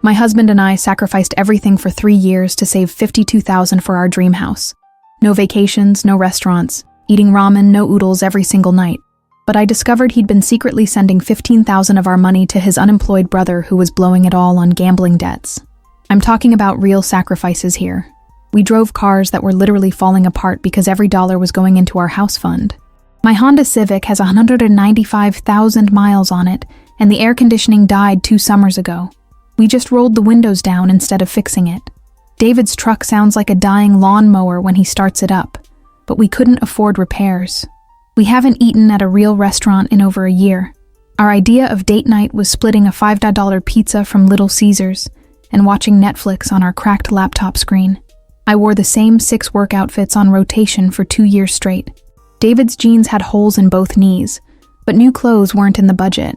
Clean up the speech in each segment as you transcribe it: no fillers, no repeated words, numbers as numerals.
My husband and I sacrificed everything for 3 years to save $52,000 for our dream house. No vacations, no restaurants, eating ramen, no oodles every single night. But I discovered he'd been secretly sending $15,000 of our money to his unemployed brother who was blowing it all on gambling debts. I'm talking about real sacrifices here. We drove cars that were literally falling apart because every dollar was going into our house fund. My Honda Civic has 195,000 miles on it, and the air conditioning died 2 summers ago. We just rolled the windows down instead of fixing it. David's truck sounds like a dying lawnmower when he starts it up, but we couldn't afford repairs. We haven't eaten at a real restaurant in over a year. Our idea of date night was splitting a $5 pizza from Little Caesars and watching Netflix on our cracked laptop screen. I wore the same 6 work outfits on rotation for 2 years straight. David's jeans had holes in both knees, but new clothes weren't in the budget.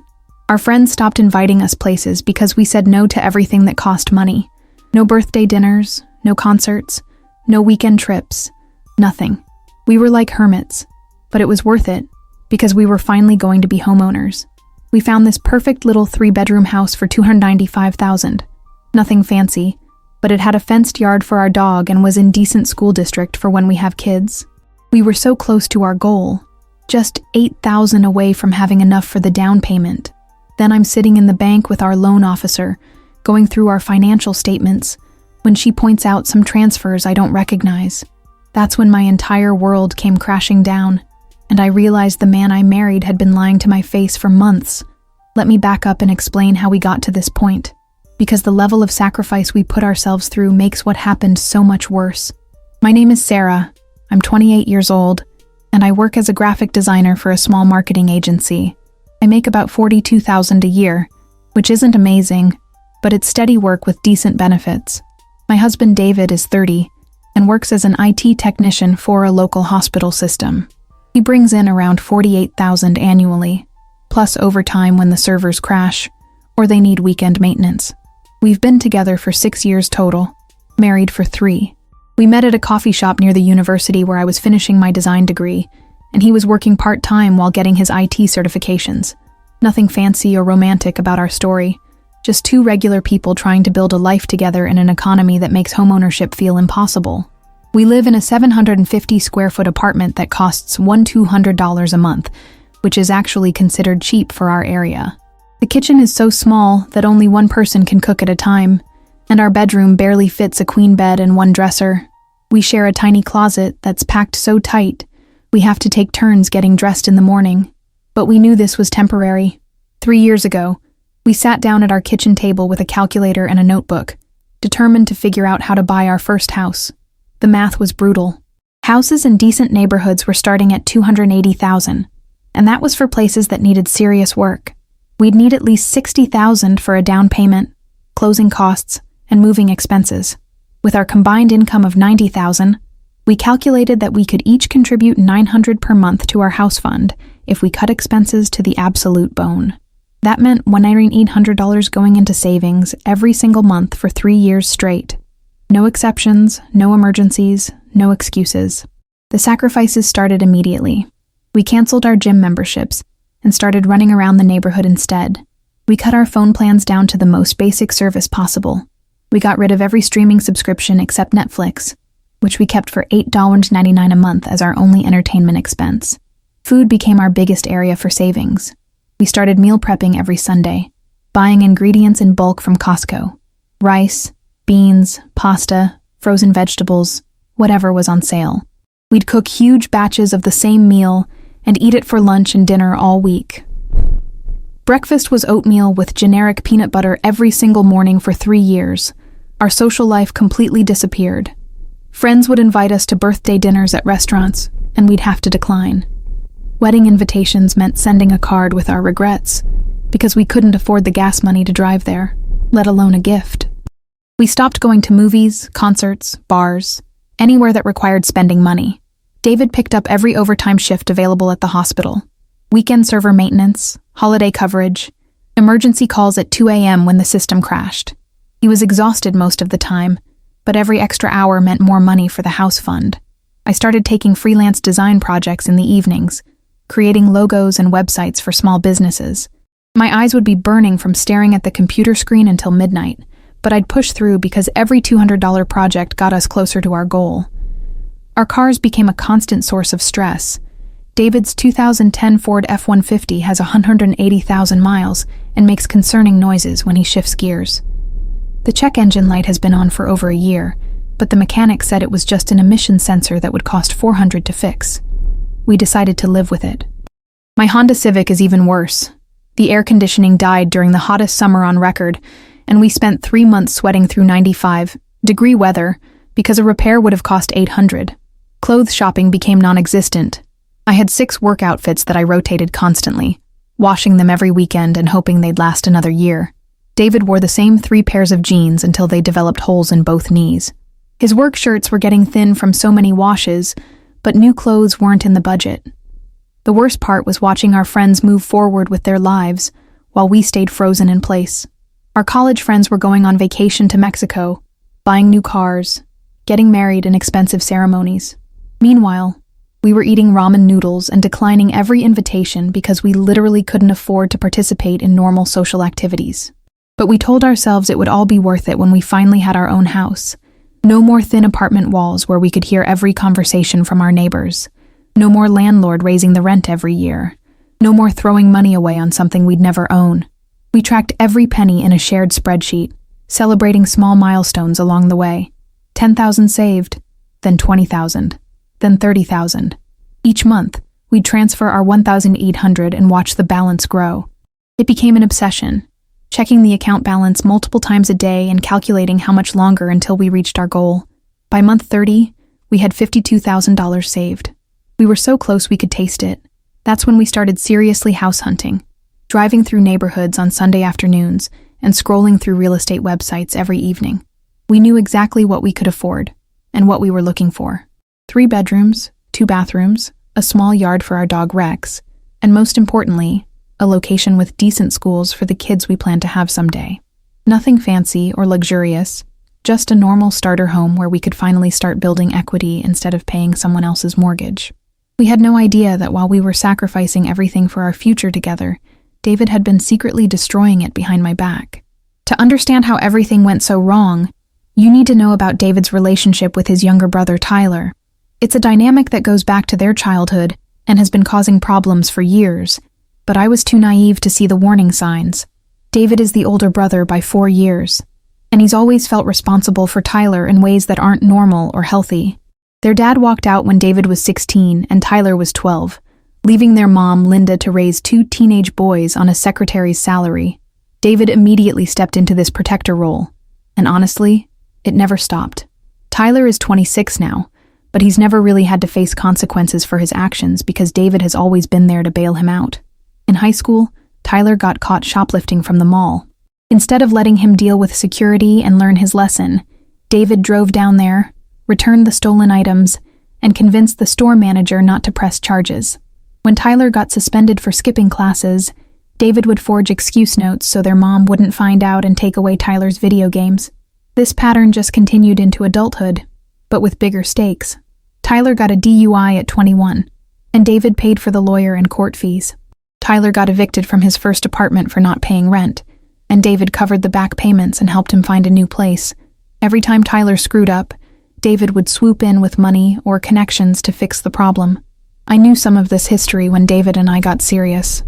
Our friends stopped inviting us places because we said no to everything that cost money. No birthday dinners, no concerts, no weekend trips, nothing. We were like hermits, but it was worth it because we were finally going to be homeowners. We found this perfect little 3-bedroom house for $295,000. Nothing fancy, but it had a fenced yard for our dog and was in decent school district for when we have kids. We were so close to our goal, just $8,000 away from having enough for the down payment. Then I'm sitting in the bank with our loan officer, going through our financial statements, when she points out some transfers I don't recognize. That's when my entire world came crashing down, and I realized the man I married had been lying to my face for months. Let me back up and explain how we got to this point, because the level of sacrifice we put ourselves through makes what happened so much worse. My name is Sarah. I'm 28 years old, and I work as a graphic designer for a small marketing agency. I make about $42,000 a year, which isn't amazing, but it's steady work with decent benefits. My husband David is 30 and works as an IT technician for a local hospital system. He brings in around $48,000 annually, plus overtime when the servers crash or they need weekend maintenance. We've been together for 6 years total, married for 3. We met at a coffee shop near the university where I was finishing my design degree, and he was working part-time while getting his IT certifications. Nothing fancy or romantic about our story, just 2 regular people trying to build a life together in an economy that makes homeownership feel impossible. We live in a 750-square-foot apartment that costs $1,200 a month, which is actually considered cheap for our area. The kitchen is so small that only one person can cook at a time, and our bedroom barely fits a queen bed and 1 dresser. We share a tiny closet that's packed so tight, we have to take turns getting dressed in the morning. But we knew this was temporary. 3 years ago, we sat down at our kitchen table with a calculator and a notebook, determined to figure out how to buy our first house. The math was brutal. Houses in decent neighborhoods were starting at $280,000, and that was for places that needed serious work. We'd need at least $60,000 for a down payment, closing costs, and moving expenses. With our combined income of $90,000, we calculated that we could each contribute $900 per month to our house fund if we cut expenses to the absolute bone. That meant $1,800 going into savings every single month for 3 years straight. No exceptions, no emergencies, no excuses. The sacrifices started immediately. We canceled our gym memberships and started running around the neighborhood instead. We cut our phone plans down to the most basic service possible. We got rid of every streaming subscription except Netflix, which we kept for $8.99 a month as our only entertainment expense. Food became our biggest area for savings. We started meal prepping every Sunday, buying ingredients in bulk from Costco. Rice, beans, pasta, frozen vegetables, whatever was on sale. We'd cook huge batches of the same meal and eat it for lunch and dinner all week. Breakfast was oatmeal with generic peanut butter every single morning for 3 years. Our social life completely disappeared. Friends would invite us to birthday dinners at restaurants, and we'd have to decline. Wedding invitations meant sending a card with our regrets, because we couldn't afford the gas money to drive there, let alone a gift. We stopped going to movies, concerts, bars, anywhere that required spending money. David picked up every overtime shift available at the hospital. Weekend server maintenance, holiday coverage, emergency calls at 2 a.m. when the system crashed. He was exhausted most of the time, but every extra hour meant more money for the house fund. I started taking freelance design projects in the evenings, creating logos and websites for small businesses. My eyes would be burning from staring at the computer screen until midnight, but I'd push through because every $200 project got us closer to our goal. Our cars became a constant source of stress. David's 2010 Ford F-150 has 180,000 miles and makes concerning noises when he shifts gears. The check engine light has been on for over a year, but the mechanic said it was just an emission sensor that would cost $400 to fix. We decided to live with it. My Honda Civic is even worse. The air conditioning died during the hottest summer on record, and we spent 3 months sweating through 95-degree weather because a repair would have cost $800. Clothes shopping became non-existent. I had 6 work outfits that I rotated constantly, washing them every weekend and hoping they'd last another year. David wore the same 3 pairs of jeans until they developed holes in both knees. His work shirts were getting thin from so many washes, but new clothes weren't in the budget. The worst part was watching our friends move forward with their lives while we stayed frozen in place. Our college friends were going on vacation to Mexico, buying new cars, getting married in expensive ceremonies. Meanwhile, we were eating ramen noodles and declining every invitation because we literally couldn't afford to participate in normal social activities. But we told ourselves it would all be worth it when we finally had our own house. No more thin apartment walls where we could hear every conversation from our neighbors. No more landlord raising the rent every year. No more throwing money away on something we'd never own. We tracked every penny in a shared spreadsheet, celebrating small milestones along the way. 10,000 saved, then 20,000. Then 30,000. Each month, we'd transfer our 1,800 and watch the balance grow. It became an obsession, checking the account balance multiple times a day and calculating how much longer until we reached our goal. By month 30, we had $52,000 saved. We were so close we could taste it. That's when we started seriously house hunting, driving through neighborhoods on Sunday afternoons and scrolling through real estate websites every evening. We knew exactly what we could afford and what we were looking for. 3 bedrooms, 2 bathrooms, a small yard for our dog Rex, and most importantly, a location with decent schools for the kids we plan to have someday. Nothing fancy or luxurious, just a normal starter home where we could finally start building equity instead of paying someone else's mortgage. We had no idea that while we were sacrificing everything for our future together, David had been secretly destroying it behind my back. To understand how everything went so wrong, you need to know about David's relationship with his younger brother Tyler. It's a dynamic that goes back to their childhood and has been causing problems for years, but I was too naive to see the warning signs. David is the older brother by 4 years, and he's always felt responsible for Tyler in ways that aren't normal or healthy. Their dad walked out when David was 16 and Tyler was 12, leaving their mom, Linda, to raise 2 teenage boys on a secretary's salary. David immediately stepped into this protector role, and honestly, it never stopped. Tyler is 26 now, but he's never really had to face consequences for his actions because David has always been there to bail him out. In high school, Tyler got caught shoplifting from the mall. Instead of letting him deal with security and learn his lesson, David drove down there, returned the stolen items, and convinced the store manager not to press charges. When Tyler got suspended for skipping classes, David would forge excuse notes so their mom wouldn't find out and take away Tyler's video games. This pattern just continued into adulthood, but with bigger stakes. Tyler got a DUI at 21, and David paid for the lawyer and court fees. Tyler got evicted from his first apartment for not paying rent, and David covered the back payments and helped him find a new place. Every time Tyler screwed up, David would swoop in with money or connections to fix the problem. I knew some of this history when David and I got serious,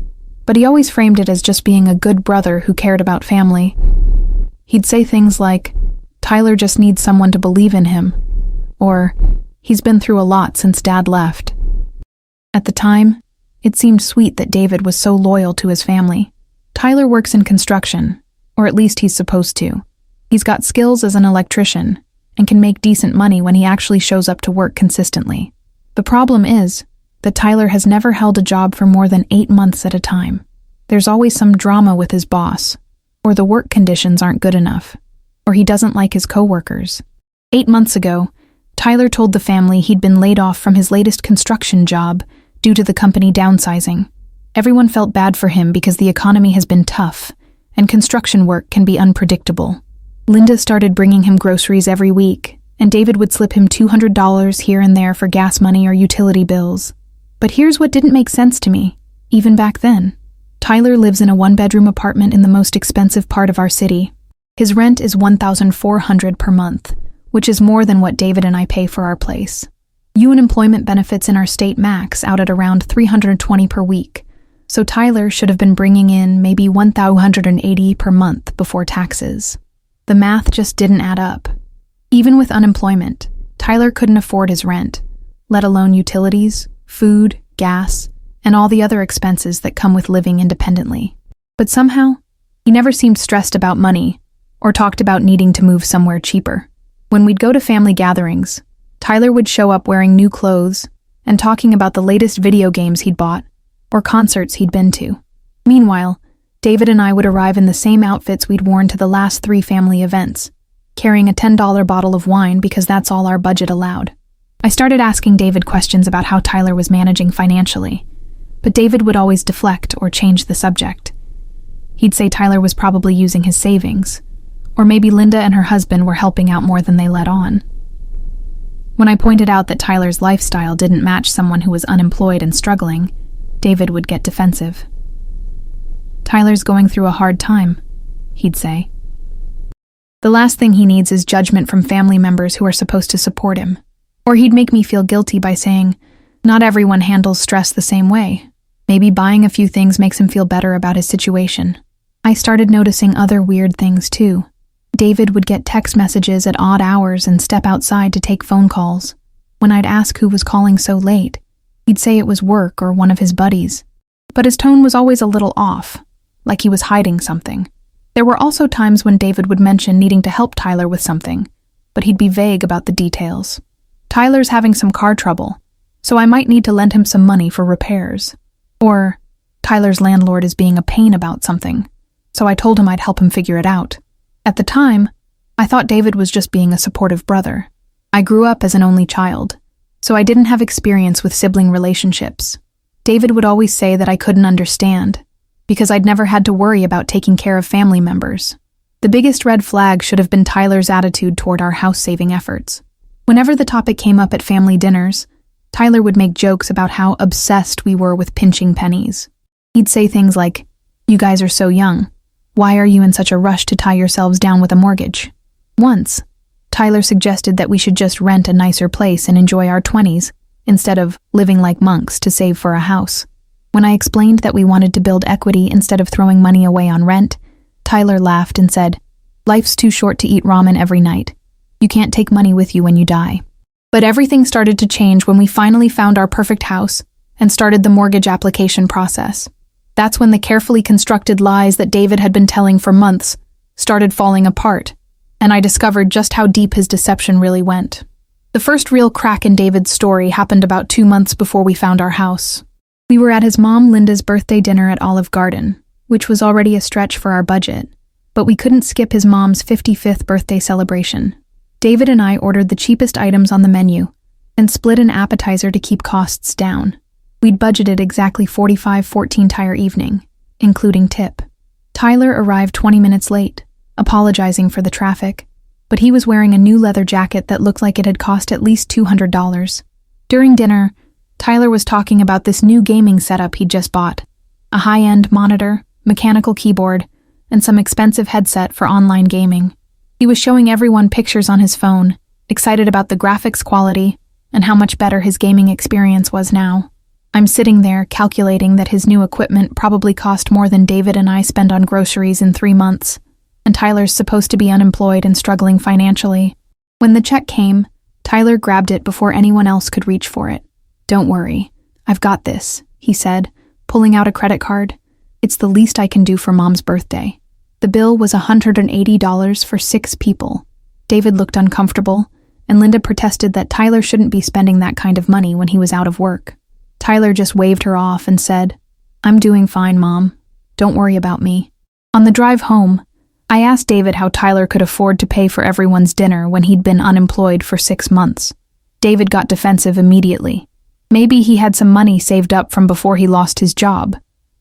but he always framed it as just being a good brother who cared about family. He'd say things like, "Tyler just needs someone to believe in him," or, "He's been through a lot since Dad left." At the time, it seemed sweet that David was so loyal to his family. Tyler works in construction, or at least he's supposed to. He's got skills as an electrician and can make decent money when he actually shows up to work consistently. The problem is that Tyler has never held a job for more than 8 months at a time. There's always some drama with his boss, or the work conditions aren't good enough, or he doesn't like his coworkers. 8 months ago, Tyler told the family he'd been laid off from his latest construction job due to the company downsizing. Everyone felt bad for him because the economy has been tough, and construction work can be unpredictable. Linda started bringing him groceries every week, and David would slip him $200 here and there for gas money or utility bills. But here's what didn't make sense to me, even back then. Tyler lives in a 1-bedroom apartment in the most expensive part of our city. His rent is $1,400 per month, which is more than what David and I pay for our place. Unemployment benefits in our state max out at around $320 per week, so Tyler should have been bringing in maybe $1,180 per month before taxes. The math just didn't add up. Even with unemployment, Tyler couldn't afford his rent, let alone utilities, food, gas, and all the other expenses that come with living independently. But somehow, he never seemed stressed about money or talked about needing to move somewhere cheaper. When we'd go to family gatherings, Tyler would show up wearing new clothes and talking about the latest video games he'd bought or concerts he'd been to. Meanwhile, David and I would arrive in the same outfits we'd worn to the last 3 family events, carrying a $10 bottle of wine because that's all our budget allowed. I started asking David questions about how Tyler was managing financially, but David would always deflect or change the subject. He'd say Tyler was probably using his savings, or maybe Linda and her husband were helping out more than they let on. When I pointed out that Tyler's lifestyle didn't match someone who was unemployed and struggling, David would get defensive. "Tyler's going through a hard time," he'd say. "The last thing he needs is judgment from family members who are supposed to support him." Or he'd make me feel guilty by saying, "Not everyone handles stress the same way. Maybe buying a few things makes him feel better about his situation." I started noticing other weird things too. David would get text messages at odd hours and step outside to take phone calls. When I'd ask who was calling so late, he'd say it was work or one of his buddies. But his tone was always a little off, like he was hiding something. There were also times when David would mention needing to help Tyler with something, but he'd be vague about the details. "Tyler's having some car trouble, so I might need to lend him some money for repairs." Or, "Tyler's landlord is being a pain about something, so I told him I'd help him figure it out." At the time, I thought David was just being a supportive brother. I grew up as an only child, so I didn't have experience with sibling relationships. David would always say that I couldn't understand, because I'd never had to worry about taking care of family members. The biggest red flag should have been Tyler's attitude toward our house-saving efforts. Whenever the topic came up at family dinners, Tyler would make jokes about how obsessed we were with pinching pennies. He'd say things like, "You guys are so young. Why are you in such a rush to tie yourselves down with a mortgage?" Once, Tyler suggested that we should just rent a nicer place and enjoy our 20s, instead of living like monks to save for a house. When I explained that we wanted to build equity instead of throwing money away on rent, Tyler laughed and said, "Life's too short to eat ramen every night. You can't take money with you when you die." But everything started to change when we finally found our perfect house and started the mortgage application process. That's when the carefully constructed lies that David had been telling for months started falling apart, and I discovered just how deep his deception really went. The first real crack in David's story happened about 2 months before we found our house. We were at his mom Linda's birthday dinner at Olive Garden, which was already a stretch for our budget, but we couldn't skip his mom's 55th birthday celebration. David and I ordered the cheapest items on the menu and split an appetizer to keep costs down. We'd budgeted exactly $45 for the entire evening, including tip. Tyler arrived 20 minutes late, apologizing for the traffic, but he was wearing a new leather jacket that looked like it had cost at least $200. During dinner, Tyler was talking about this new gaming setup he'd just bought: a high-end monitor, mechanical keyboard, and some expensive headset for online gaming. He was showing everyone pictures on his phone, excited about the graphics quality and how much better his gaming experience was now. I'm sitting there calculating that his new equipment probably cost more than David and I spend on groceries in 3 months, and Tyler's supposed to be unemployed and struggling financially. When the check came, Tyler grabbed it before anyone else could reach for it. "Don't worry, I've got this," he said, pulling out a credit card. "It's the least I can do for Mom's birthday." The bill was $180 for 6 people. David looked uncomfortable, and Linda protested that Tyler shouldn't be spending that kind of money when he was out of work. Tyler just waved her off and said, "I'm doing fine, Mom. Don't worry about me." On the drive home, I asked David how Tyler could afford to pay for everyone's dinner when he'd been unemployed for 6 months. David got defensive immediately. Maybe he had some money saved up from before he lost his job,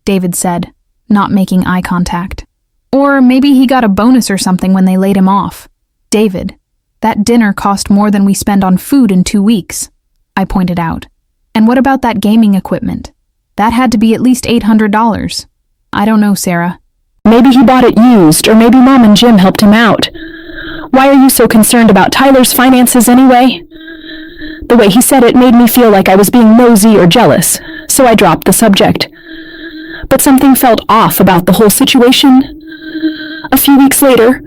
David said, not making eye contact. Or maybe he got a bonus or something when they laid him off. "David, that dinner cost more than we spend on food in 2 weeks," I pointed out. "And what about that gaming equipment? That had to be at least $800. "I don't know, Sarah. Maybe he bought it used, or maybe Mom and Jim helped him out. Why are you so concerned about Tyler's finances anyway? The way he said it made me feel like I was being nosy or jealous, so I dropped the subject. But something felt off about the whole situation. A few weeks later,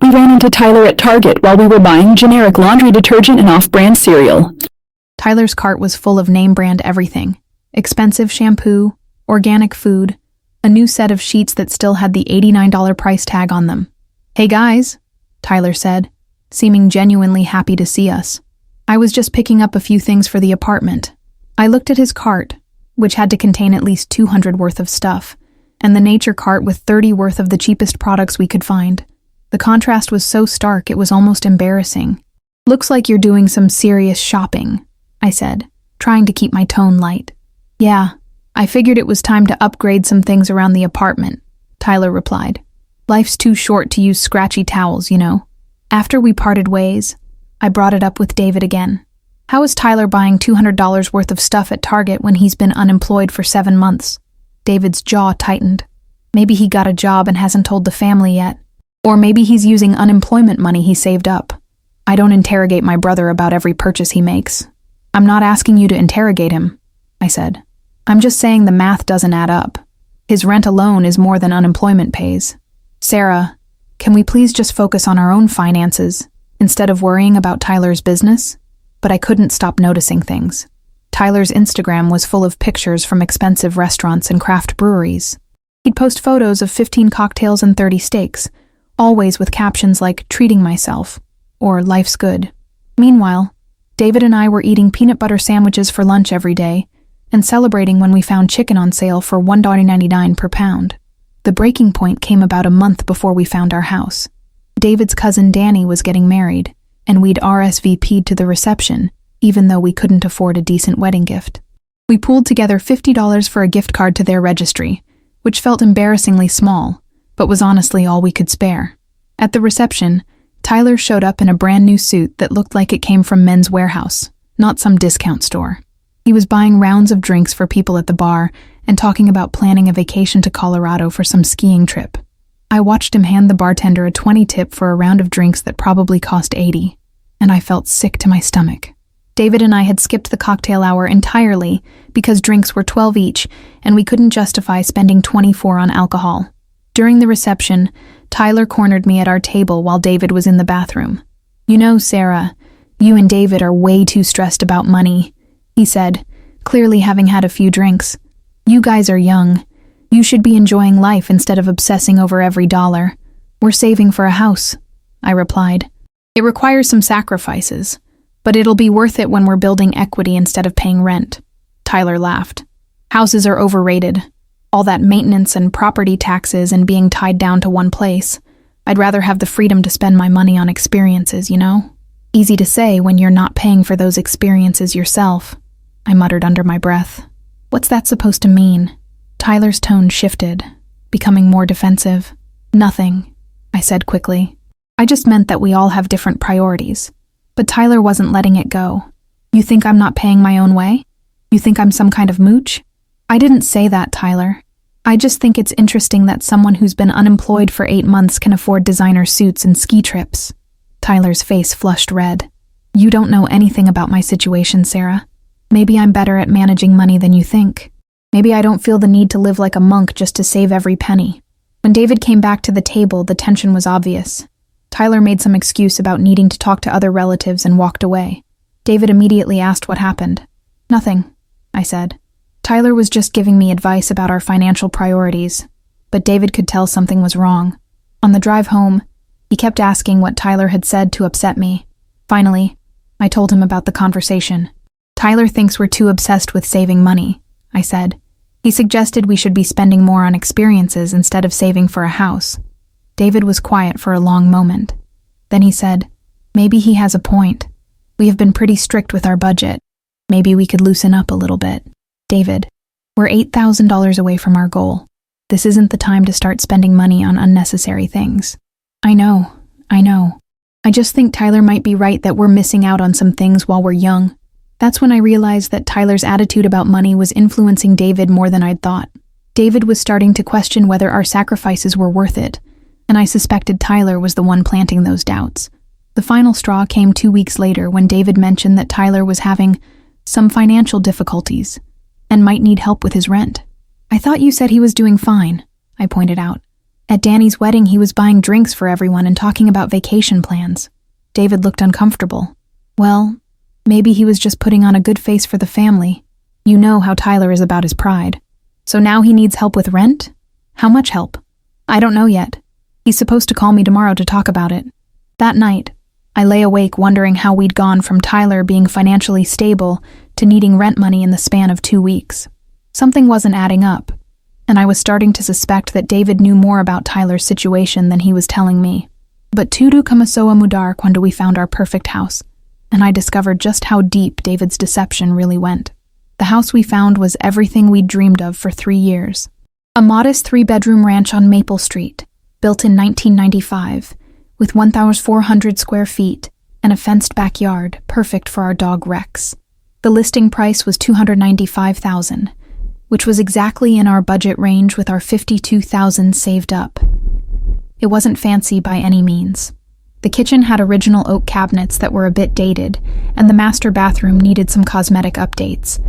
we ran into Tyler at Target while we were buying generic laundry detergent and off-brand cereal. Tyler's cart was full of name-brand everything. Expensive shampoo, organic food, a new set of sheets that still had the $89 price tag on them. "Hey guys," Tyler said, seeming genuinely happy to see us. "I was just picking up a few things for the apartment." I looked at his cart, which had to contain at least 200 worth of stuff, and the nature cart with 30 worth of the cheapest products we could find. The contrast was so stark it was almost embarrassing. "Looks like you're doing some serious shopping," I said, trying to keep my tone light. "Yeah, I figured it was time to upgrade some things around the apartment," Tyler replied. "Life's too short to use scratchy towels, you know." After we parted ways, I brought it up with David again. How is Tyler buying $200 worth of stuff at Target when he's been unemployed for 7 months? David's jaw tightened. Maybe he got a job and hasn't told the family yet. Or maybe he's using unemployment money he saved up. I don't interrogate my brother about every purchase he makes. "I'm not asking you to interrogate him," I said. "I'm just saying the math doesn't add up. His rent alone is more than unemployment pays. Sarah, can we please just focus on our own finances instead of worrying about Tyler's business?" But I couldn't stop noticing things. Tyler's Instagram was full of pictures from expensive restaurants and craft breweries. He'd post photos of 15 cocktails and 30 steaks, always with captions like "treating myself" or "life's good." Meanwhile, David and I were eating peanut butter sandwiches for lunch every day and celebrating when we found chicken on sale for $1.99 per pound. The breaking point came about a month before we found our house. David's cousin Danny was getting married, and we'd RSVP'd to the reception, even though we couldn't afford a decent wedding gift. We pooled together $50 for a gift card to their registry, which felt embarrassingly small, but was honestly all we could spare. At the reception, Tyler showed up in a brand new suit that looked like it came from Men's Warehouse, not some discount store. He was buying rounds of drinks for people at the bar and talking about planning a vacation to Colorado for some skiing trip. I watched him hand the bartender a 20 tip for a round of drinks that probably cost 80, and I felt sick to my stomach. David and I had skipped the cocktail hour entirely because drinks were 12 each, and we couldn't justify spending 24 on alcohol. During the reception, Tyler cornered me at our table while David was in the bathroom. "You know, Sarah, you and David are way too stressed about money," he said, clearly having had a few drinks. "You guys are young. You should be enjoying life instead of obsessing over every dollar. We're saving for a house," I replied. "It requires some sacrifices, but it'll be worth it when we're building equity instead of paying rent." Tyler laughed. "Houses are overrated. All that maintenance and property taxes and being tied down to one place. I'd rather have the freedom to spend my money on experiences, you know? Easy to say when you're not paying for those experiences yourself," I muttered under my breath. "What's that supposed to mean?" Tyler's tone shifted, becoming more defensive. "Nothing," I said quickly. "I just meant that we all have different priorities." But Tyler wasn't letting it go. "You think I'm not paying my own way? You think I'm some kind of mooch?" "I didn't say that, Tyler. I just think it's interesting that someone who's been unemployed for 8 months can afford designer suits and ski trips." Tyler's face flushed red. "You don't know anything about my situation, Sarah. Maybe I'm better at managing money than you think. Maybe I don't feel the need to live like a monk just to save every penny." When David came back to the table, the tension was obvious. Tyler made some excuse about needing to talk to other relatives and walked away. David immediately asked what happened. "Nothing," I said. Tyler was just giving me advice about our financial priorities, but David could tell something was wrong. On the drive home, he kept asking what Tyler had said to upset me. Finally, I told him about the conversation. "Tyler thinks we're too obsessed with saving money," I said. "He suggested we should be spending more on experiences instead of saving for a house." David was quiet for a long moment. Then he said, "Maybe he has a point. We have been pretty strict with our budget. Maybe we could loosen up a little bit." "David, we're $8,000 away from our goal. This isn't the time to start spending money on unnecessary things." I know. I just think Tyler might be right that we're missing out on some things while we're young." That's when I realized that Tyler's attitude about money was influencing David more than I'd thought. David was starting to question whether our sacrifices were worth it, and I suspected Tyler was the one planting those doubts. The final straw came 2 weeks later when David mentioned that Tyler was having some financial difficulties and might need help with his rent. "I thought you said he was doing fine," I pointed out. "At Danny's wedding, he was buying drinks for everyone and talking about vacation plans." David looked uncomfortable. "Well, maybe he was just putting on a good face for the family. You know how Tyler is about his pride. So now he needs help with rent? How much help?" "I don't know yet. He's supposed to call me tomorrow to talk about it." That night, I lay awake wondering how we'd gone from Tyler being financially stable to needing rent money in the span of 2 weeks. Something wasn't adding up, and I was starting to suspect that David knew more about Tyler's situation than he was telling me. But tudo começou a mudar quando we found our perfect house, and I discovered just how deep David's deception really went. The house we found was everything we'd dreamed of for 3 years. A modest 3-bedroom ranch on Maple Street, built in 1995, with 1,400 square feet and a fenced backyard, perfect for our dog Rex. The listing price was $295,000, which was exactly in our budget range with our $52,000 saved up. It wasn't fancy by any means. The kitchen had original oak cabinets that were a bit dated, and the master bathroom needed some cosmetic updates.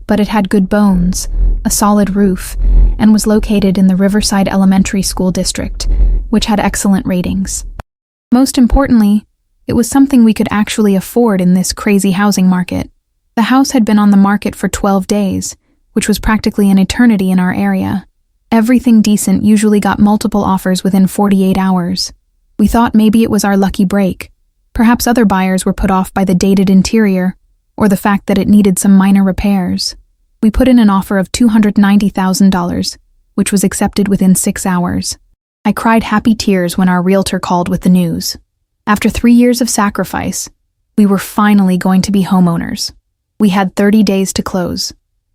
But it had good bones, a solid roof, and was located in the Riverside Elementary School District, which had excellent ratings. Most importantly, it was something we could actually afford in this crazy housing market. The house had been on the market for 12 days, which was practically an eternity in our area. Everything decent usually got multiple offers within 48 hours. We thought maybe it was our lucky break. Perhaps other buyers were put off by the dated interior, or the fact that it needed some minor repairs. We put in an offer of $290,000, which was accepted within 6 hours. I cried happy tears when our realtor called with the news. After 3 years of sacrifice, we were finally going to be homeowners. We had 30 days to close,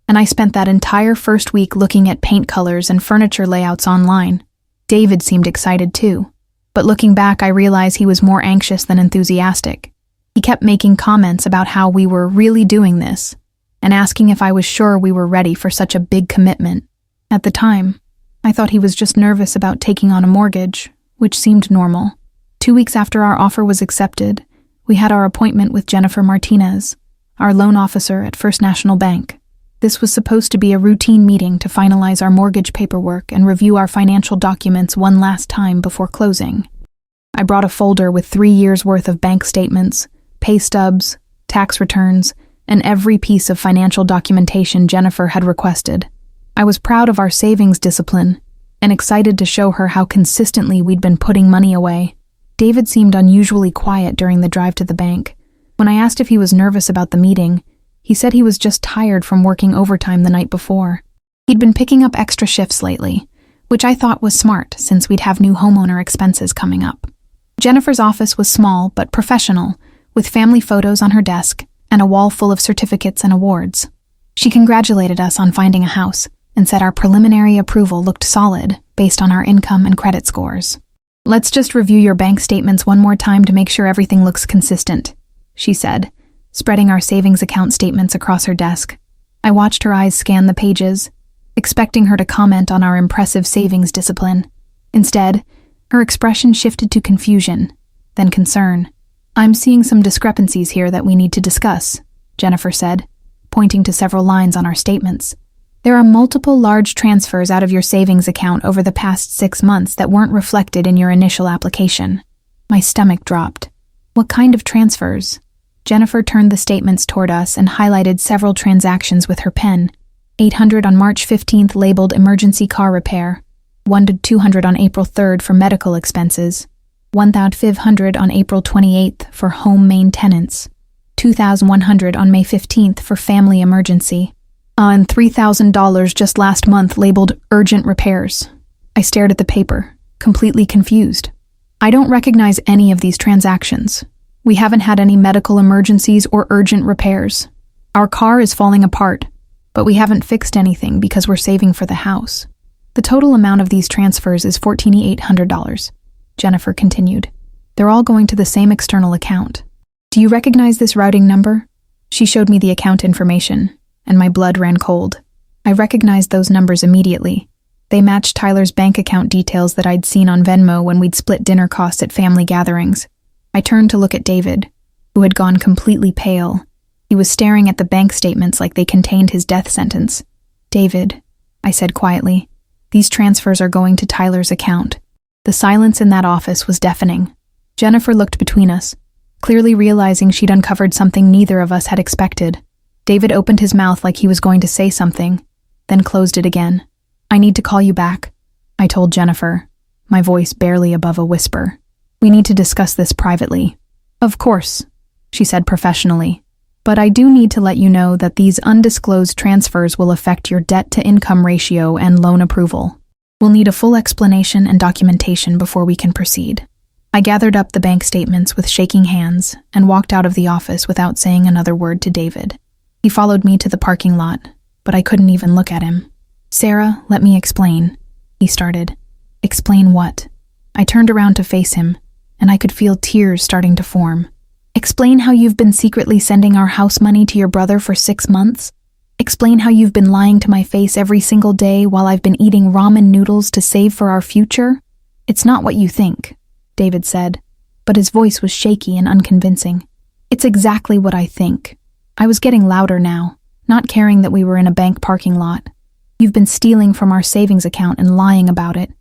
and I spent that entire first week looking at paint colors and furniture layouts online. David seemed excited too, but looking back I realized he was more anxious than enthusiastic. He kept making comments about how we were really doing this, and asking if I was sure we were ready for such a big commitment. At the time, I thought he was just nervous about taking on a mortgage, which seemed normal. 2 weeks after our offer was accepted, we had our appointment with Jennifer Martinez, our loan officer at First National Bank. This was supposed to be a routine meeting to finalize our mortgage paperwork and review our financial documents one last time before closing. I brought a folder with 3 years' worth of bank statements, pay stubs, tax returns, and every piece of financial documentation Jennifer had requested. I was proud of our savings discipline and excited to show her how consistently we'd been putting money away. David seemed unusually quiet during the drive to the bank. When I asked if he was nervous about the meeting, he said he was just tired from working overtime the night before. He'd been picking up extra shifts lately, which I thought was smart since we'd have new homeowner expenses coming up. Jennifer's office was small but professional, with family photos on her desk and a wall full of certificates and awards. She congratulated us on finding a house and said our preliminary approval looked solid based on our income and credit scores. "Let's just review your bank statements one more time to make sure everything looks consistent," she said, spreading our savings account statements across her desk. I watched her eyes scan the pages, expecting her to comment on our impressive savings discipline. Instead, her expression shifted to confusion, then concern. "I'm seeing some discrepancies here that we need to discuss," Jennifer said, pointing to several lines on our statements. "There are multiple large transfers out of your savings account over the past 6 months that weren't reflected in your initial application." My stomach dropped. "What kind of transfers?" Jennifer turned the statements toward us and highlighted several transactions with her pen. $800 on March 15th labeled emergency car repair, $1 to $200 on April 3rd for medical expenses, $1,500 on April 28th for home maintenance, $2,100 on May 15th for family emergency, and $3,000 just last month labeled urgent repairs. I stared at the paper, completely confused. "I don't recognize any of these transactions. We haven't had any medical emergencies or urgent repairs. Our car is falling apart, but we haven't fixed anything because we're saving for the house. The total amount of these transfers is $1,400, Jennifer continued. "They're all going to the same external account. Do you recognize this routing number?" She showed me the account information, and my blood ran cold. I recognized those numbers immediately. They matched Tyler's bank account details that I'd seen on Venmo when we'd split dinner costs at family gatherings. I turned to look at David, who had gone completely pale. He was staring at the bank statements like they contained his death sentence. "David," I said quietly, "these transfers are going to Tyler's account." The silence in that office was deafening. Jennifer looked between us, clearly realizing she'd uncovered something neither of us had expected. David opened his mouth like he was going to say something, then closed it again. "I need to call you back," I told Jennifer, my voice barely above a whisper. "We need to discuss this privately." "Of course," she said professionally, "but I do need to let you know that these undisclosed transfers will affect your debt-to-income ratio and loan approval. We'll need a full explanation and documentation before we can proceed." I gathered up the bank statements with shaking hands and walked out of the office without saying another word to David. He followed me to the parking lot, but I couldn't even look at him. "Sarah, let me explain," he started. "Explain what?" I turned around to face him, and I could feel tears starting to form. "Explain how you've been secretly sending our house money to your brother for 6 months. Explain how you've been lying to my face every single day while I've been eating ramen noodles to save for our future." "It's not what you think," David said, but his voice was shaky and unconvincing. "It's exactly what I think." I was getting louder now, not caring that we were in a bank parking lot. "You've been stealing from our savings account and lying about it.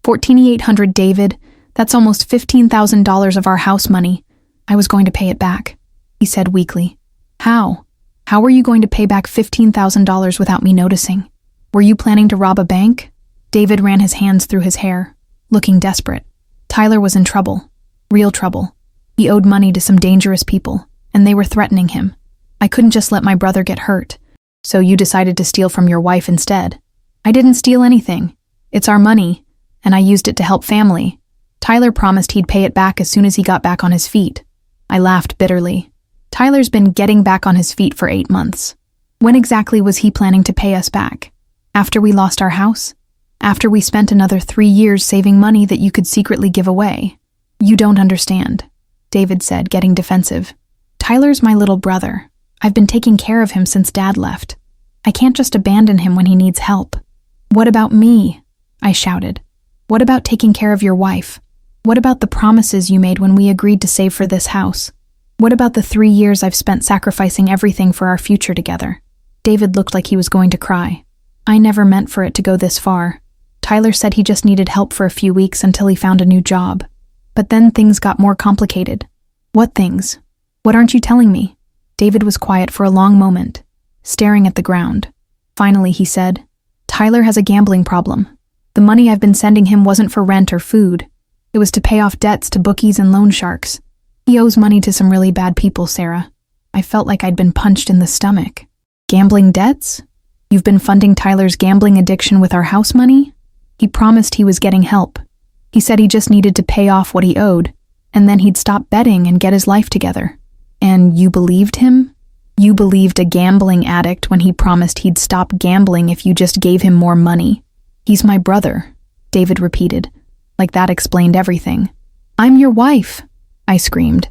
$14,800, David. That's almost $15,000 of our house money. I was going to pay it back," he said weakly. "How? How were you going to pay back $15,000 without me noticing? Were you planning to rob a bank?" David ran his hands through his hair, looking desperate. Tyler was in trouble. Real trouble. He owed money to some dangerous people, and they were threatening him. I couldn't just let my brother get hurt. "So you decided to steal from your wife instead." "I didn't steal anything. It's our money, and I used it to help family. Tyler promised he'd pay it back as soon as he got back on his feet." I laughed bitterly. "Tyler's been getting back on his feet for 8 months. When exactly was he planning to pay us back? After we lost our house? After we spent another 3 years saving money that you could secretly give away?" "You don't understand," David said, getting defensive. "Tyler's my little brother. I've been taking care of him since Dad left. I can't just abandon him when he needs help." "What about me?" I shouted. "What about taking care of your wife? What about the promises you made when we agreed to save for this house? What about the 3 years I've spent sacrificing everything for our future together?" David looked like he was going to cry. "I never meant for it to go this far. Tyler said he just needed help for a few weeks until he found a new job. But then things got more complicated." "What things? What aren't you telling me?" David was quiet for a long moment, staring at the ground. Finally, he said, "Tyler has a gambling problem. The money I've been sending him wasn't for rent or food. It was to pay off debts to bookies and loan sharks. He owes money to some really bad people, Sarah." I felt like I'd been punched in the stomach. "Gambling debts? You've been funding Tyler's gambling addiction with our house money?" "He promised he was getting help. He said he just needed to pay off what he owed, and then he'd stop betting and get his life together." "And you believed him? You believed a gambling addict when he promised he'd stop gambling if you just gave him more money?" "He's my brother," David repeated, like that explained everything. "I'm your wife," I screamed.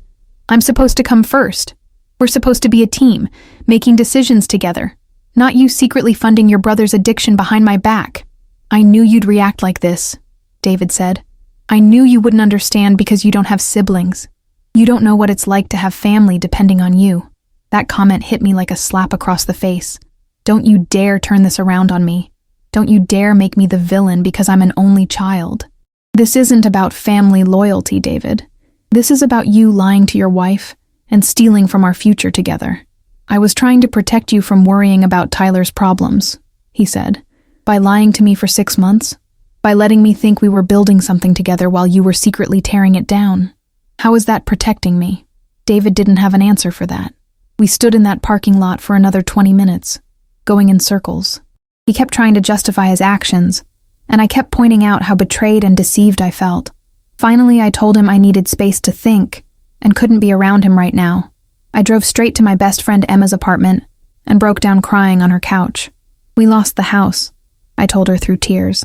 "I'm supposed to come first. We're supposed to be a team, making decisions together, not you secretly funding your brother's addiction behind my back." "I knew you'd react like this," David said. "I knew you wouldn't understand because you don't have siblings. You don't know what it's like to have family depending on you." That comment hit me like a slap across the face. "Don't you dare turn this around on me. Don't you dare make me the villain because I'm an only child. This isn't about family loyalty, David. This is about you lying to your wife and stealing from our future together." "I was trying to protect you from worrying about Tyler's problems," he said, "by lying to me for 6 months, by letting me think we were building something together while you were secretly tearing it down. How is that protecting me?" David didn't have an answer for that. We stood in that parking lot for another 20 minutes, going in circles. He kept trying to justify his actions, and I kept pointing out how betrayed and deceived I felt. Finally, I told him I needed space to think and couldn't be around him right now. I drove straight to my best friend Emma's apartment and broke down crying on her couch. "We lost the house," I told her through tears.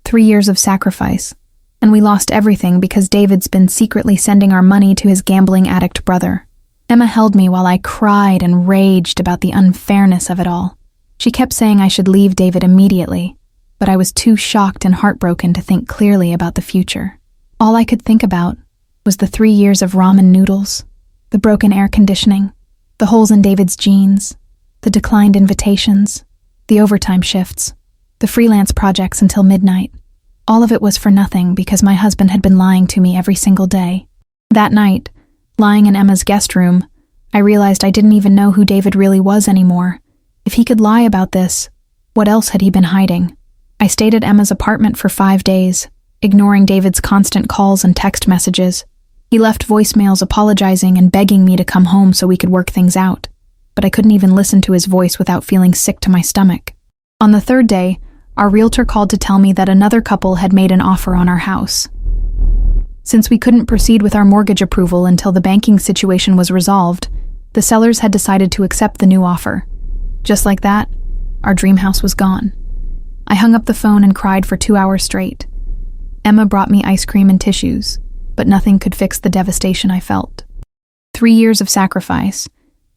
3 years of sacrifice. And we lost everything because David's been secretly sending our money to his gambling addict brother. Emma held me while I cried and raged about the unfairness of it all. She kept saying I should leave David immediately, but I was too shocked and heartbroken to think clearly about the future. All I could think about was the 3 years of ramen noodles, the broken air conditioning, the holes in David's jeans, the declined invitations, the overtime shifts, the freelance projects until midnight. All of it was for nothing because my husband had been lying to me every single day. That night, lying in Emma's guest room, I realized I didn't even know who David really was anymore. If he could lie about this, what else had he been hiding? I stayed at Emma's apartment for 5 days, ignoring David's constant calls and text messages. He left voicemails apologizing and begging me to come home so we could work things out, but I couldn't even listen to his voice without feeling sick to my stomach. On the 3rd day, our realtor called to tell me that another couple had made an offer on our house. Since we couldn't proceed with our mortgage approval until the banking situation was resolved, the sellers had decided to accept the new offer. Just like that, our dream house was gone. I hung up the phone and cried for 2 hours straight. Emma brought me ice cream and tissues, but nothing could fix the devastation I felt. 3 years of sacrifice,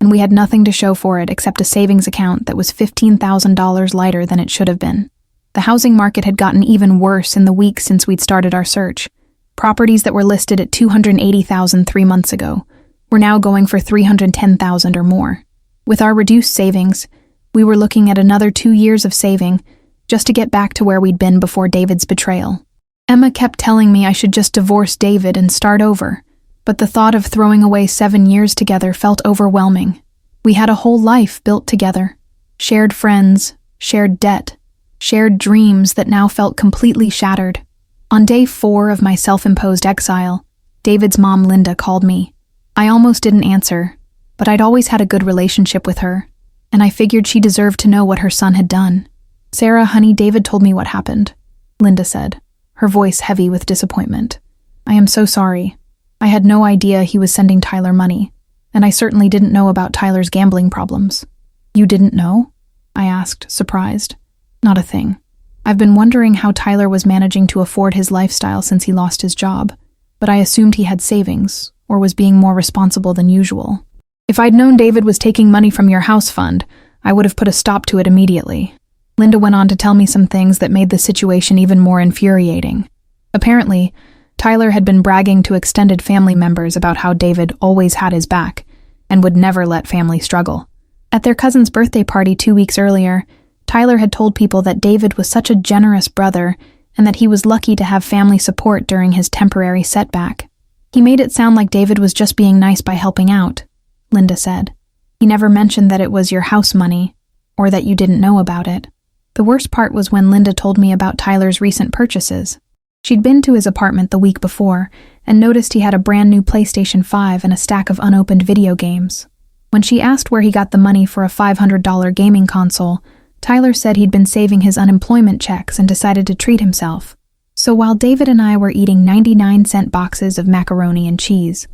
and we had nothing to show for it except a savings account that was $15,000 lighter than it should have been. The housing market had gotten even worse in the weeks since we'd started our search. Properties that were listed at $280,000 3 months ago were now going for $310,000 or more. With our reduced savings, we were looking at another 2 years of saving just to get back to where we'd been before David's betrayal. Emma kept telling me I should just divorce David and start over, but the thought of throwing away 7 years together felt overwhelming. We had a whole life built together. Shared friends, shared debt, shared dreams that now felt completely shattered. On day 4 of my self-imposed exile, David's mom, Linda, called me. I almost didn't answer, but I'd always had a good relationship with her, and I figured she deserved to know what her son had done. "Sarah, honey, David told me what happened," Linda said, her voice heavy with disappointment. "I am so sorry. I had no idea he was sending Tyler money, and I certainly didn't know about Tyler's gambling problems." "You didn't know?" I asked, surprised. "Not a thing. I've been wondering how Tyler was managing to afford his lifestyle since he lost his job, but I assumed he had savings, or was being more responsible than usual. If I'd known David was taking money from your house fund, I would have put a stop to it immediately." Linda went on to tell me some things that made the situation even more infuriating. Apparently, Tyler had been bragging to extended family members about how David always had his back and would never let family struggle. At their cousin's birthday party 2 weeks earlier, Tyler had told people that David was such a generous brother and that he was lucky to have family support during his temporary setback. "He made it sound like David was just being nice by helping out," Linda said. "He never mentioned that it was your house money, or that you didn't know about it." The worst part was when Linda told me about Tyler's recent purchases. She'd been to his apartment the week before and noticed he had a brand new PlayStation 5 and a stack of unopened video games. When she asked where he got the money for a $500 gaming console, Tyler said he'd been saving his unemployment checks and decided to treat himself. So while David and I were eating 99-cent boxes of macaroni and cheese,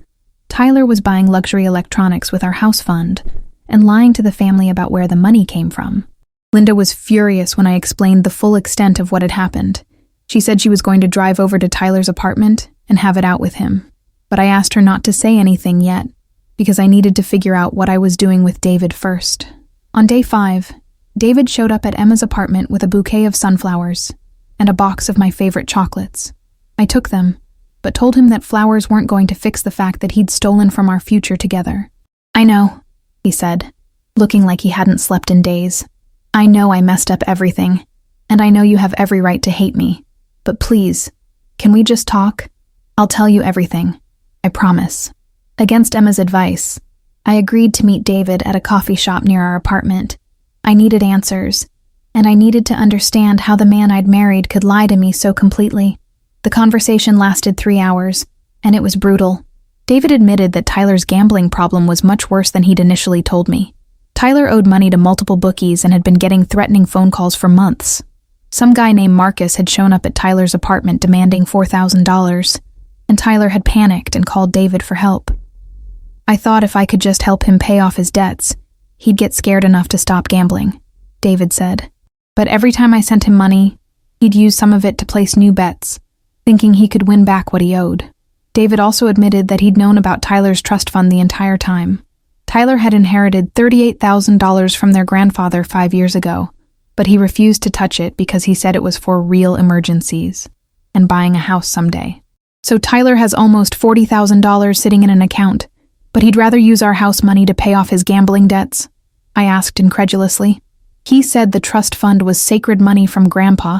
Tyler was buying luxury electronics with our house fund and lying to the family about where the money came from. Linda was furious when I explained the full extent of what had happened. She said she was going to drive over to Tyler's apartment and have it out with him, but I asked her not to say anything yet, because I needed to figure out what I was doing with David first. On day 5, David showed up at Emma's apartment with a bouquet of sunflowers and a box of my favorite chocolates. I took them, but told him that flowers weren't going to fix the fact that he'd stolen from our future together. "I know," he said, looking like he hadn't slept in days. "I know I messed up everything, and I know you have every right to hate me. But please, can we just talk? I'll tell you everything. I promise." Against Emma's advice, I agreed to meet David at a coffee shop near our apartment. I needed answers, and I needed to understand how the man I'd married could lie to me so completely. The conversation lasted 3 hours, and it was brutal. David admitted that Tyler's gambling problem was much worse than he'd initially told me. Tyler owed money to multiple bookies and had been getting threatening phone calls for months. Some guy named Marcus had shown up at Tyler's apartment demanding $4,000, and Tyler had panicked and called David for help. I thought if I could just help him pay off his debts, he'd get scared enough to stop gambling, David said. But every time I sent him money, he'd use some of it to place new bets, thinking he could win back what he owed. David also admitted that he'd known about Tyler's trust fund the entire time. Tyler had inherited $38,000 from their grandfather 5 years ago, but he refused to touch it because he said it was for real emergencies and buying a house someday. So Tyler has almost $40,000 sitting in an account, but he'd rather use our house money to pay off his gambling debts? I asked incredulously. He said the trust fund was sacred money from Grandpa,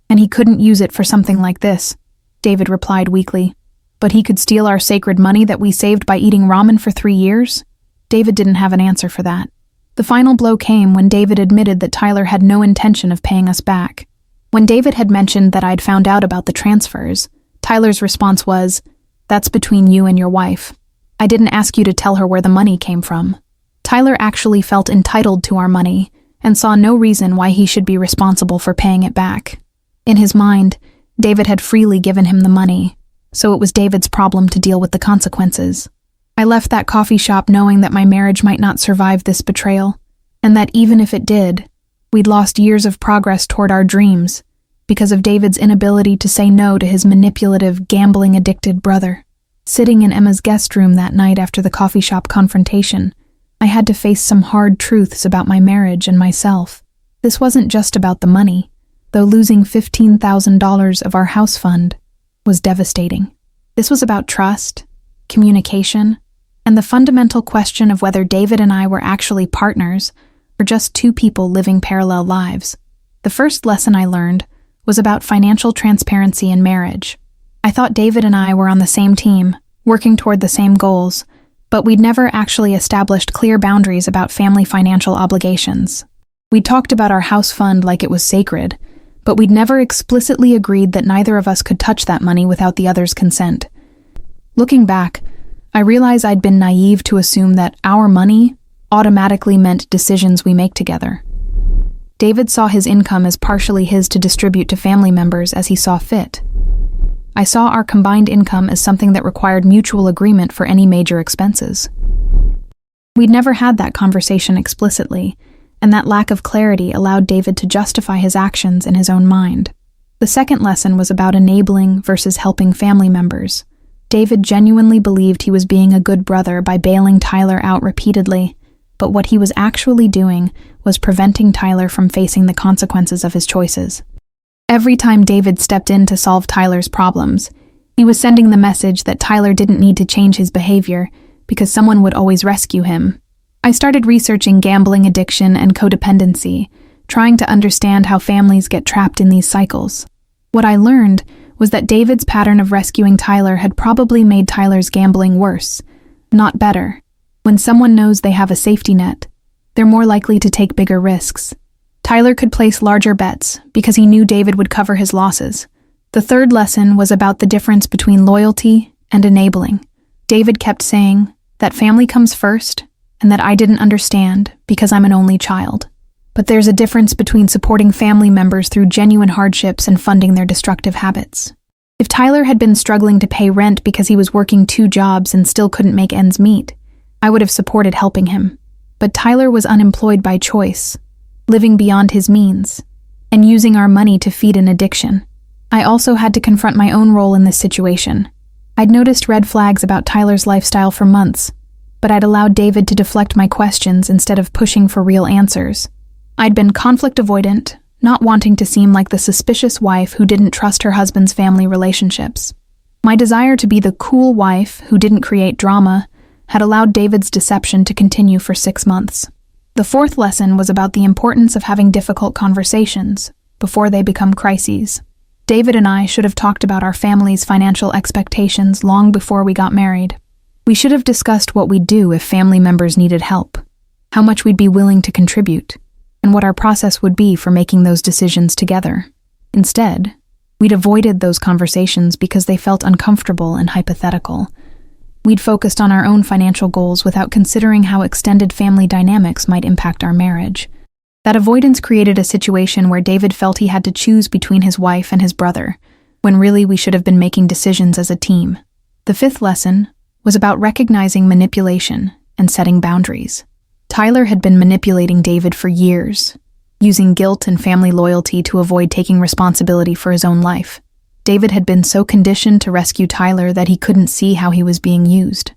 and he couldn't use it for something like this, David replied weakly. But he could steal our sacred money that we saved by eating ramen for 3 years? David didn't have an answer for that. The final blow came when David admitted that Tyler had no intention of paying us back. When David had mentioned that I'd found out about the transfers, Tyler's response was, "That's between you and your wife. I didn't ask you to tell her where the money came from." Tyler actually felt entitled to our money and saw no reason why he should be responsible for paying it back. In his mind, David had freely given him the money, so it was David's problem to deal with the consequences. I left that coffee shop knowing that my marriage might not survive this betrayal, and that even if it did, we'd lost years of progress toward our dreams because of David's inability to say no to his manipulative, gambling-addicted brother. Sitting in Emma's guest room that night after the coffee shop confrontation, I had to face some hard truths about my marriage and myself. This wasn't just about the money, though losing $15,000 of our house fund was devastating. This was about trust, communication, and the fundamental question of whether David and I were actually partners or just two people living parallel lives. The first lesson I learned was about financial transparency in marriage. I thought David and I were on the same team, working toward the same goals, but we'd never actually established clear boundaries about family financial obligations. We talked about our house fund like it was sacred, but we'd never explicitly agreed that neither of us could touch that money without the other's consent. Looking back, I realize I'd been naive to assume that our money automatically meant decisions we make together. David saw his income as partially his to distribute to family members as he saw fit. I saw our combined income as something that required mutual agreement for any major expenses. We'd never had that conversation explicitly, and that lack of clarity allowed David to justify his actions in his own mind. The second lesson was about enabling versus helping family members. David genuinely believed he was being a good brother by bailing Tyler out repeatedly, but what he was actually doing was preventing Tyler from facing the consequences of his choices. Every time David stepped in to solve Tyler's problems, he was sending the message that Tyler didn't need to change his behavior because someone would always rescue him. I started researching gambling addiction and codependency, trying to understand how families get trapped in these cycles. What I learned was that David's pattern of rescuing Tyler had probably made Tyler's gambling worse, not better. When someone knows they have a safety net, they're more likely to take bigger risks. Tyler could place larger bets because he knew David would cover his losses. The third lesson was about the difference between loyalty and enabling. David kept saying that family comes first and that I didn't understand because I'm an only child. But there's a difference between supporting family members through genuine hardships and funding their destructive habits. If Tyler had been struggling to pay rent because he was working 2 jobs and still couldn't make ends meet, I would have supported helping him. But Tyler was unemployed by choice, living beyond his means, and using our money to feed an addiction. I also had to confront my own role in this situation. I'd noticed red flags about Tyler's lifestyle for months, but I'd allowed David to deflect my questions instead of pushing for real answers. I'd been conflict avoidant, not wanting to seem like the suspicious wife who didn't trust her husband's family relationships. My desire to be the cool wife who didn't create drama had allowed David's deception to continue for 6 months. The fourth lesson was about the importance of having difficult conversations before they become crises. David and I should have talked about our family's financial expectations long before we got married. We should have discussed what we'd do if family members needed help, how much we'd be willing to contribute, and what our process would be for making those decisions together. Instead, we'd avoided those conversations because they felt uncomfortable and hypothetical. We'd focused on our own financial goals without considering how extended family dynamics might impact our marriage. That avoidance created a situation where David felt he had to choose between his wife and his brother, when really we should have been making decisions as a team. The fifth lesson was about recognizing manipulation and setting boundaries. Tyler had been manipulating David for years, using guilt and family loyalty to avoid taking responsibility for his own life. David had been so conditioned to rescue Tyler that he couldn't see how he was being used.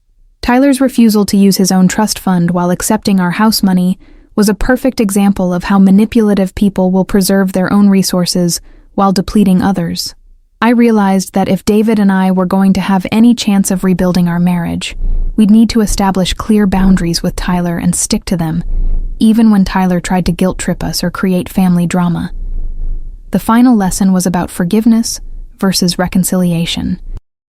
Tyler's refusal to use his own trust fund while accepting our house money was a perfect example of how manipulative people will preserve their own resources while depleting others. I realized that if David and I were going to have any chance of rebuilding our marriage, we'd need to establish clear boundaries with Tyler and stick to them, even when Tyler tried to guilt trip us or create family drama. The final lesson was about forgiveness versus reconciliation.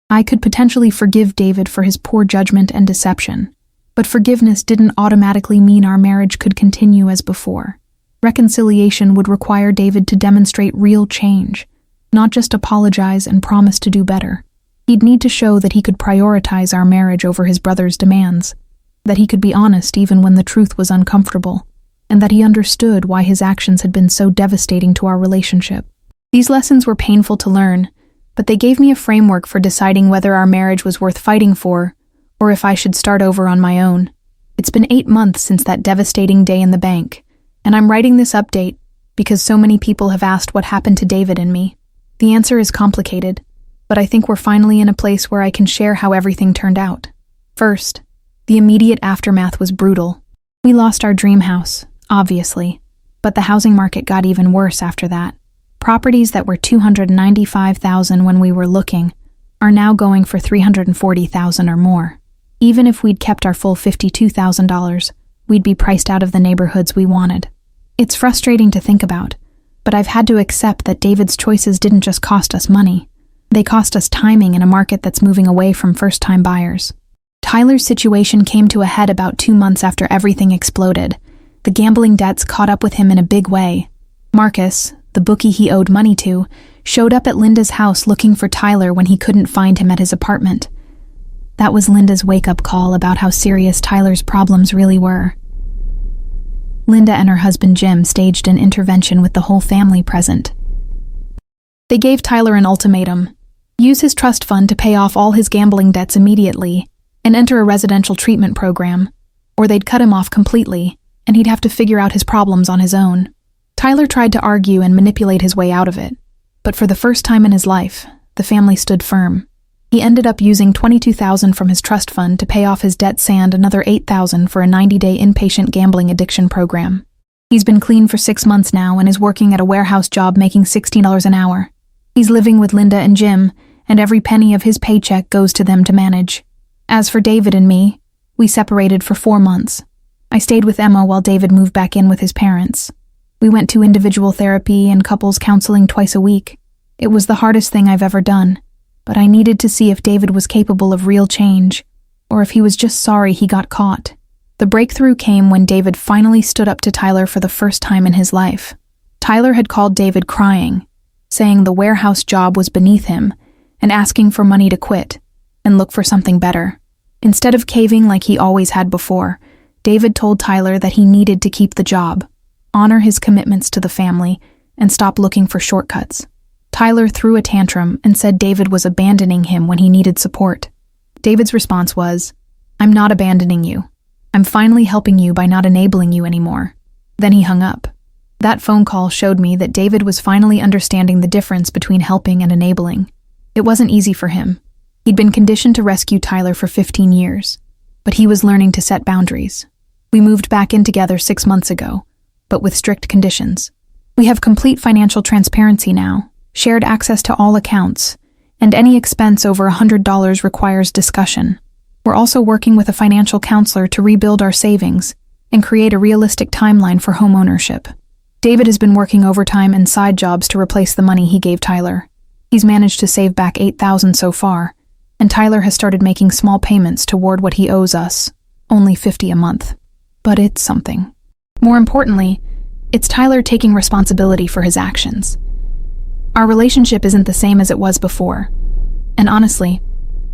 I could potentially forgive David for his poor judgment and deception, but forgiveness didn't automatically mean our marriage could continue as before. Reconciliation would require David to demonstrate real change, not just apologize and promise to do better. He'd need to show that he could prioritize our marriage over his brother's demands, that he could be honest even when the truth was uncomfortable, and that he understood why his actions had been so devastating to our relationship. These lessons were painful to learn, but they gave me a framework for deciding whether our marriage was worth fighting for, or if I should start over on my own. It's been 8 months since that devastating day in the bank, and I'm writing this update because so many people have asked what happened to David and me. The answer is complicated, but I think we're finally in a place where I can share how everything turned out. First, the immediate aftermath was brutal. We lost our dream house, obviously, but the housing market got even worse after that. Properties that were $295,000 when we were looking are now going for $340,000 or more. Even if we'd kept our full $52,000, we'd be priced out of the neighborhoods we wanted. It's frustrating to think about, but I've had to accept that David's choices didn't just cost us money. They cost us timing in a market that's moving away from first-time buyers. Tyler's situation came to a head about 2 months after everything exploded. The gambling debts caught up with him in a big way. Marcus, the bookie he owed money to, showed up at Linda's house looking for Tyler when he couldn't find him at his apartment. That was Linda's wake-up call about how serious Tyler's problems really were. Linda and her husband Jim staged an intervention with the whole family present. They gave Tyler an ultimatum: use his trust fund to pay off all his gambling debts immediately and enter a residential treatment program, or they'd cut him off completely and he'd have to figure out his problems on his own. Tyler tried to argue and manipulate his way out of it, but for the first time in his life, the family stood firm. He ended up using $22,000 from his trust fund to pay off his debts and another $8,000 for a 90-day inpatient gambling addiction program. He's been clean for 6 months now and is working at a warehouse job making $16 an hour. He's living with Linda and Jim, and every penny of his paycheck goes to them to manage. As for David and me, we separated for 4 months. I stayed with Emma while David moved back in with his parents. We went to individual therapy and couples counseling twice a week. It was the hardest thing I've ever done, but I needed to see if David was capable of real change, or if he was just sorry he got caught. The breakthrough came when David finally stood up to Tyler for the first time in his life. Tyler had called David crying, saying the warehouse job was beneath him, and asking for money to quit and look for something better. Instead of caving like he always had before, David told Tyler that he needed to keep the job, honor his commitments to the family, and stop looking for shortcuts. Tyler threw a tantrum and said David was abandoning him when he needed support. David's response was, "I'm not abandoning you. I'm finally helping you by not enabling you anymore." Then he hung up. That phone call showed me that David was finally understanding the difference between helping and enabling. It wasn't easy for him. He'd been conditioned to rescue Tyler for 15 years, but he was learning to set boundaries. We moved back in together 6 months ago, but with strict conditions. We have complete financial transparency now, shared access to all accounts, and any expense over $100 requires discussion. We're also working with a financial counselor to rebuild our savings and create a realistic timeline for homeownership. David has been working overtime and side jobs to replace the money he gave Tyler. He's managed to save back $8,000 so far, and Tyler has started making small payments toward what he owes us, only $50 a month. But it's something. More importantly, it's Tyler taking responsibility for his actions. Our relationship isn't the same as it was before, and honestly,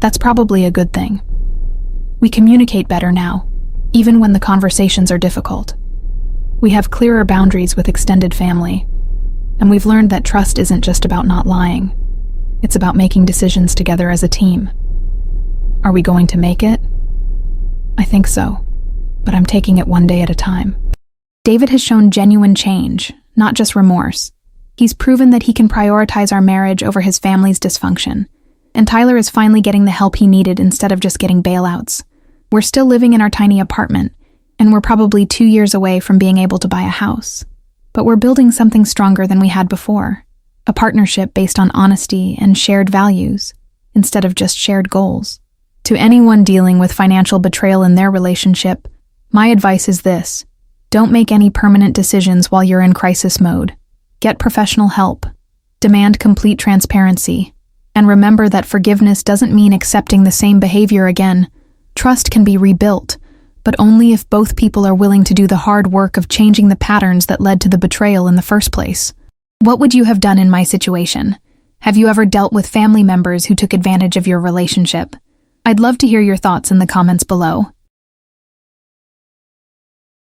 that's probably a good thing. We communicate better now, even when the conversations are difficult. We have clearer boundaries with extended family, and we've learned that trust isn't just about not lying. It's about making decisions together as a team. Are we going to make it? I think so, but I'm taking it one day at a time. David has shown genuine change, not just remorse. He's proven that he can prioritize our marriage over his family's dysfunction, and Tyler is finally getting the help he needed instead of just getting bailouts. We're still living in our tiny apartment, and we're probably 2 years away from being able to buy a house. But we're building something stronger than we had before, a partnership based on honesty and shared values, instead of just shared goals. To anyone dealing with financial betrayal in their relationship, my advice is this: don't make any permanent decisions while you're in crisis mode. Get professional help. Demand complete transparency. And remember that forgiveness doesn't mean accepting the same behavior again. Trust can be rebuilt, but only if both people are willing to do the hard work of changing the patterns that led to the betrayal in the first place. What would you have done in my situation? Have you ever dealt with family members who took advantage of your relationship? I'd love to hear your thoughts in the comments below.